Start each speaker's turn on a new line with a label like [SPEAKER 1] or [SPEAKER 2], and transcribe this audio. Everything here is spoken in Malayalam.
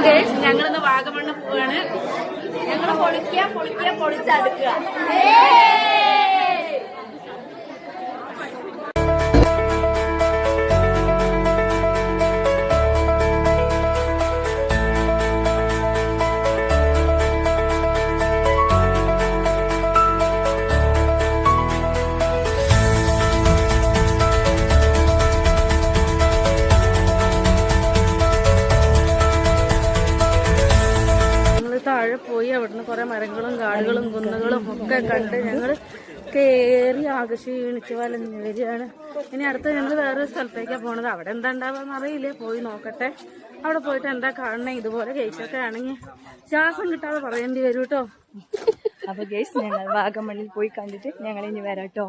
[SPEAKER 1] ഗൈസ് ഞങ്ങളിന്ന് വാഗമണ്ണ് പോവാണ്. ഞങ്ങള് പൊളിച്ചടുക്കുക. താഴെ പോയി അവിടുന്ന് കുറെ മരങ്ങളും കാടുകളും കുന്നുകളും ഒക്കെ കണ്ട് ഞങ്ങൾ കയറി ക്ഷീണിച്ച് വലഞ്ഞു വരികയാണ്. ഇനി അടുത്ത് ഞങ്ങൾ വേറൊരു സ്ഥലത്തേക്കാണ് പോണത്. അവിടെ എന്താ ഉണ്ടാവാന്ന് അറിയില്ല, പോയി നോക്കട്ടെ. അവിടെ പോയിട്ട് എന്താ കാണണേ. ഇതുപോലെ കേസൊക്കെ ആണെങ്കിൽ ശ്വാസം കിട്ടാതെ പറയേണ്ടി വരും കേട്ടോ.
[SPEAKER 2] അപ്പൊ ഗൈസ് ഞങ്ങൾ വാഗമണ്ണിൽ പോയി കണ്ടിട്ട് ഞങ്ങൾ ഇനി വരാം കേട്ടോ.